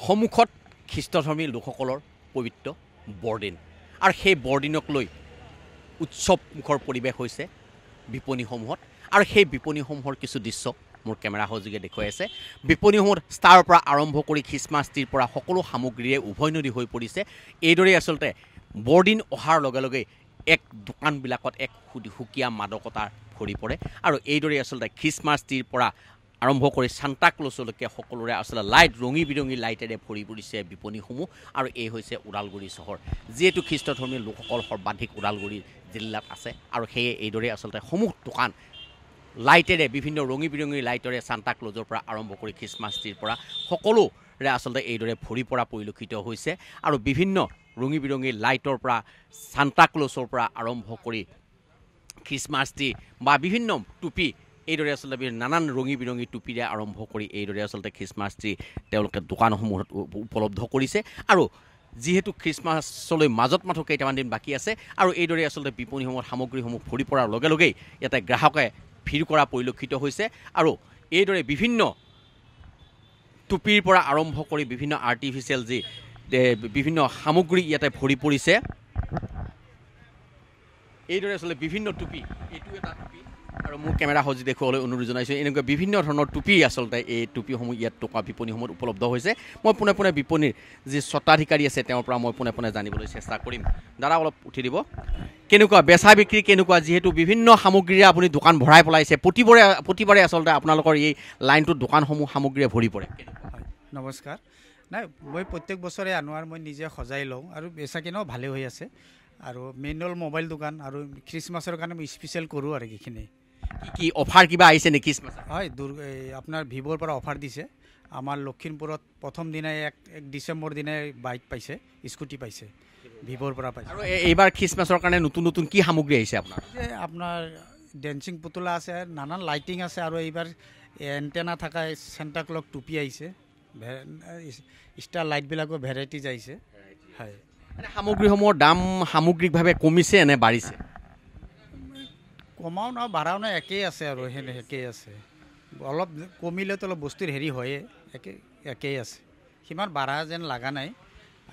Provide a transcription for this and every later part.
সন্মুখত খ্ৰীষ্টধৰ্মী লোকসকলৰ পবিত্ৰ বৰদিন আৰু সেই বৰদিনক লৈ উৎসৱমুখৰ পৰিৱেশ হৈছে বিপণীসমূহত আৰু সেই বিপণীসমূহৰ কিছু দৃশ্য মোৰ কেমেৰা সহযোগে দেখুৱাই আছে বিপণীসমূহত ষ্টাৰৰ পৰা আৰম্ভ কৰি খ্ৰীষ্টমাছ ট্ৰিৰ পৰা সকলো সামগ্ৰীৰে উভৈনদী হৈ পৰিছে এইদৰে আচলতে বৰদিন অহাৰ লগে লগে এক দোকানবিলাকত এক সুকীয়া মাদকতা ভৰি পৰে আৰু এইদৰে আচলতে খ্ৰীষ্টমাছ ট্ৰিৰ পৰা আৰম্ভ কৰি সান্তা ক্লজলৈকে সকলোৰে আচলতে লাইট ৰঙী বিৰঙী লাইটেৰে ভৰি পৰিছে বিপণীসমূহ আৰু এই হৈছে ওদালগুৰি চহৰ যিহেতু খ্ৰীষ্টধৰ্মী লোকসকল সৰ্বাধিক ওদালগুৰি জিলাত আছে আৰু সেয়ে এইদৰে আচলতে সমূহ দোকান লাইটেৰে বিভিন্ন ৰঙী বিৰঙী লাইটেৰে সান্তা ক্লজৰ পৰা আৰম্ভ কৰি খ্ৰীষ্টমাছ ট্ৰিৰ পৰা সকলোৰে আচলতে এইদৰে ভৰি পৰা পৰিলক্ষিত হৈছে আৰু বিভিন্ন ৰঙী বিৰঙী লাইটৰ পৰা সান্তা ক্লজৰ পৰা আৰম্ভ কৰি খ্ৰীষ্টমাছ ট্ৰি বা বিভিন্ন টুপি এইদৰে আচলতে নানান ৰঙী বিৰঙী টুপিৰে আৰম্ভ কৰি এইদৰে আচলতে খ্ৰীষ্টমাছ ট্ৰি তেওঁলোকে দোকানসমূহত উপলব্ধ কৰিছে আৰু যিহেতু খ্ৰীষ্টমাছলৈ মাজত মাথো কেইটামান দিন বাকী আছে আৰু এইদৰে আচলতে বিপণীসমূহত সামগ্ৰীসমূহ ভৰি পৰাৰ লগে লগেই ইয়াতে গ্ৰাহকে ভিৰ কৰা পৰিলক্ষিত হৈছে আৰু এইদৰে বিভিন্ন টুপিৰ পৰা আৰম্ভ কৰি বিভিন্ন আৰ্টিফিচিয়েল যি বিভিন্ন সামগ্ৰী ইয়াতে ভৰি পৰিছে এইদৰে আচলতে বিভিন্ন টুপি এইটো এটা টুপি আৰু মোৰ কেমেৰা সজি দেখুৱাবলৈ অনুৰোধ জনাইছোঁ এনেকুৱা বিভিন্ন ধৰণৰ টুপি আচলতে এই টুপিসমূহ ইয়াত থকা বিপণীসমূহত উপলব্ধ হৈছে মই পোনে পোনে বিপণীৰ যি স্বত্বাধিকাৰী আছে তেওঁৰ পৰা মই পোনে পোনে জানিবলৈ চেষ্টা কৰিম দাদা অলপ উঠি দিব কেনেকুৱা বেচা বিক্ৰী কেনেকুৱা যিহেতু বিভিন্ন সামগ্ৰীৰে আপুনি দোকান ভৰাই পেলাইছে প্ৰতিবাৰে আচলতে আপোনালোকৰ এই লাইনটোত দোকানসমূহ সামগ্ৰীৰে ভৰি পৰে নমস্কাৰ নাই মই প্ৰত্যেক বছৰে আনো আৰু মই নিজে সজাই লওঁ আৰু বেচা কিনাও ভালে হৈ আছে আৰু মেনুৱেল মোবাইল দোকান আৰু খ্ৰীষ্টমাছৰ কাৰণে মই স্পেচিয়েল কৰোঁ আৰু এইখিনি কি অফাৰ কিবা আহিছে নেকি খ্ৰীষ্টমাছ হয় আপোনাৰ ভিভ'ৰ পৰা অফাৰ দিছে আমাৰ লখিমপুৰত প্ৰথম দিনাই 1 ডিচেম্বৰ দিনাই বাইক পাইছে স্কুটি পাইছে ভিভ'ৰ পৰা পাইছে আৰু এইবাৰ খ্ৰীষ্টমাছৰ কাৰণে নতুন নতুন কি সামগ্ৰী আহিছে আপোনাৰ ডেন্সিং পুতলা আছে নানান লাইটিং আছে আৰু এইবাৰ এণ্টেনা থকা চেণ্টা ক্লজ টুপি আহিছে ষ্টাৰ লাইটবিলাকো ভেৰাইটিজ আহিছে হয় সামগ্ৰীসমূহৰ দাম সামগ্ৰিকভাৱে কমিছে নে বাঢ়িছে কমাও নহয় বাঢ়াও নহয় একেই আছে আৰু একেই আছে অলপ কমিলেতো অলপ বস্তুৰ হেৰি হয়ে একেই আছে সিমান বাঢ়া যেন লগা নাই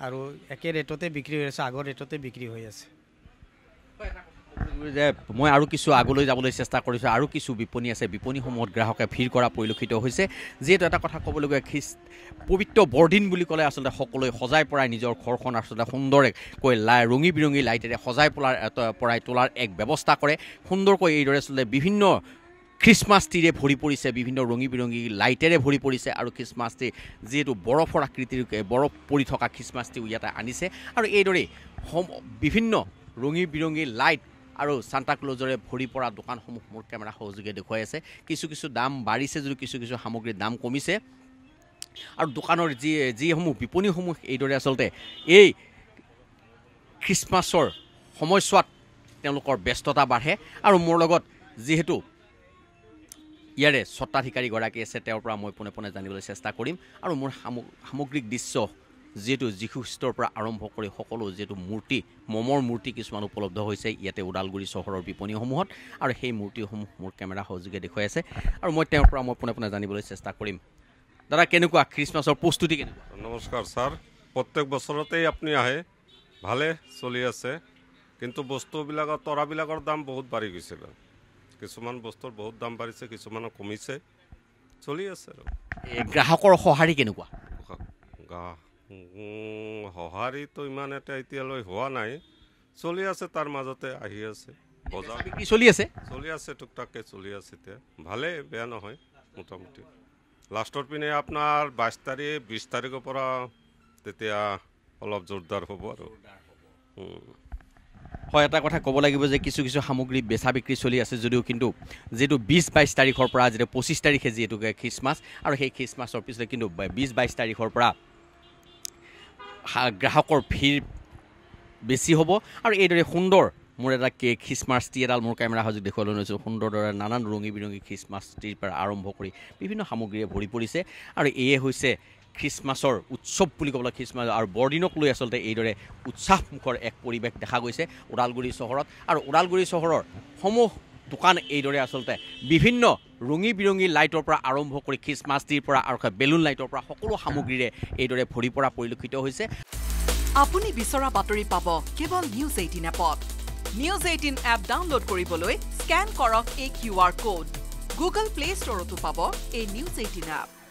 আৰু একে ৰেটতে বিক্ৰী হৈ আছে আগৰ ৰেটতে বিক্ৰী হৈ আছে যে মই আৰু কিছু আগলৈ যাবলৈ চেষ্টা কৰিছোঁ আৰু কিছু বিপণী আছে বিপণীসমূহত গ্ৰাহকে ভিৰ কৰা পৰিলক্ষিত হৈছে যিহেতু এটা কথা ক'বলগীয়া পবিত্ৰ বৰদিন বুলি ক'লে আচলতে সকলোৱে সজাই পৰাই নিজৰ ঘৰখন আচলতে সুন্দৰকৈ ৰঙী বিৰঙী লাইটেৰে সজাই পৰাই তোলাৰ এক ব্যৱস্থা কৰে সুন্দৰকৈ এইদৰে আচলতে বিভিন্ন খ্ৰীষ্টমাছ ট্ৰিৰে ভৰি পৰিছে বিভিন্ন ৰঙী বিৰঙী লাইটেৰে ভৰি পৰিছে আৰু খ্ৰীষ্টমাছ ট্ৰি যিহেতু বৰফৰ আকৃতিৰ বৰফ পৰি থকা খ্ৰীষ্টমাছ ট্ৰিও ইয়াতে আনিছে আৰু এইদৰেই বিভিন্ন ৰঙী বিৰঙী লাইট আৰু সান্তা ক্লজৰে ভৰি পৰা দোকানসমূহ মোৰ কেমেৰা সহযোগে দেখুৱাই আছে কিছু কিছু দাম বাঢ়িছে যদিও কিছু কিছু সামগ্ৰীৰ দাম কমিছে আৰু দোকানৰ যিসমূহ বিপণীসমূহ এইদৰে আচলতে এই খ্ৰীষ্টমাছৰ সময়ছোৱাত তেওঁলোকৰ ব্যস্ততা বাঢ়ে আৰু মোৰ লগত যিহেতু ইয়াৰে স্বত্বাধিকাৰীগৰাকী আছে তেওঁৰ পৰা মই পোনে পোনে জানিবলৈ চেষ্টা কৰিম আৰু মোৰ সামগ্ৰিক দৃশ্য যিহেতু যীশু খ্ৰীষ্টৰ পৰা আৰম্ভ কৰি সকলো যিহেতু মূৰ্তি মমৰ মূৰ্তি কিছুমান উপলব্ধ হৈছে ইয়াতে ওদালগুৰি চহৰৰ বিপণীসমূহত আৰু সেই মূৰ্তিসমূহ মোৰ কেমেৰা সহযোগে দেখুৱাই আছে আৰু মই তেওঁৰ পৰা মই পোনে পোনে জানিবলৈ চেষ্টা কৰিম দাদা কেনেকুৱা খ্ৰীষ্টমাছৰ প্ৰস্তুতি কেনেকুৱা নমস্কাৰ ছাৰ প্ৰত্যেক বছৰতেই আপুনি আহে ভালে চলি আছে কিন্তু বস্তুবিলাকৰ তৰাবিলাকৰ দাম বহুত বাঢ়ি গৈছিল কিছুমান বস্তুৰ বহুত দাম বাঢ়িছে কিছুমানৰ কমিছে চলি আছে আৰু গ্ৰাহকৰ সঁহাৰি কেনেকুৱা সঁহাৰিটো ইমান এটা এতিয়ালৈ হোৱা নাই চলি আছে তাৰ মাজতে আহি আছে বজাৰ বিক্ৰী চলি আছে টুকটাককৈ চলি আছে এতিয়া ভালে বেয়া নহয় মোটামুটি লাষ্টৰ পিনে আপোনাৰ 22 তাৰিখ 20 তাৰিখৰ পৰা তেতিয়া অলপ জোৰদাৰ হ'ব আৰু হয় এটা কথা ক'ব লাগিব যে কিছু কিছু সামগ্ৰী বেচা বিক্ৰী চলি আছে যদিও কিন্তু যিহেতু 20-22 তাৰিখৰ পৰা যিহেতু 25 তাৰিখে যিহেতু খ্ৰীষ্টমাছ আৰু সেই খ্ৰীষ্টমাছৰ পিছতে কিন্তু 20-22 তাৰিখৰ পৰা গ্ৰাহকৰ ভিৰ বেছি হ'ব আৰু এইদৰে সুন্দৰ মোৰ এটা খ্ৰীষ্টমাছ ট্ৰি এডাল মোৰ কেমেৰা সহযোগে দেখুৱাবলৈ লৈছোঁ সুন্দৰদৰে নানান ৰঙী বিৰঙী খ্ৰীষ্টমাছ ট্ৰিৰ পৰা আৰম্ভ কৰি বিভিন্ন সামগ্ৰীৰে ভৰি পৰিছে আৰু এয়ে হৈছে খ্ৰীষ্টমাছৰ উৎসৱ বুলি ক'বলৈ খ্ৰীষ্টমাছ আৰু বৰদিনক লৈ আচলতে এইদৰে উৎসাহমুখৰ এক পৰিৱেশ দেখা গৈছে ওদালগুৰি চহৰত আৰু ওদালগুৰি চহৰৰ সমূহ দোকান এইদৰে আচলতে বিভিন্ন ৰঙী বিৰঙী লাইটৰ পৰা আৰম্ভ কৰি খ্ৰীষ্টমাছ ট্ৰিৰ পৰা আৰু বেলুন লাইটৰ পৰা সকলো সামগ্ৰীৰে এইদৰে ভৰি পৰা পৰিলক্ষিত হৈছে। আপুনি বিচৰা বাতৰি পাব কেৱল নিউজ 18 এপত। নিউজ 18 এপ ডাউনলোড কৰিবলৈ স্কেন কৰক এই QR কোড। গুগল প্লে ষ্টৰতো পাব এই নিউজ 18 এপ।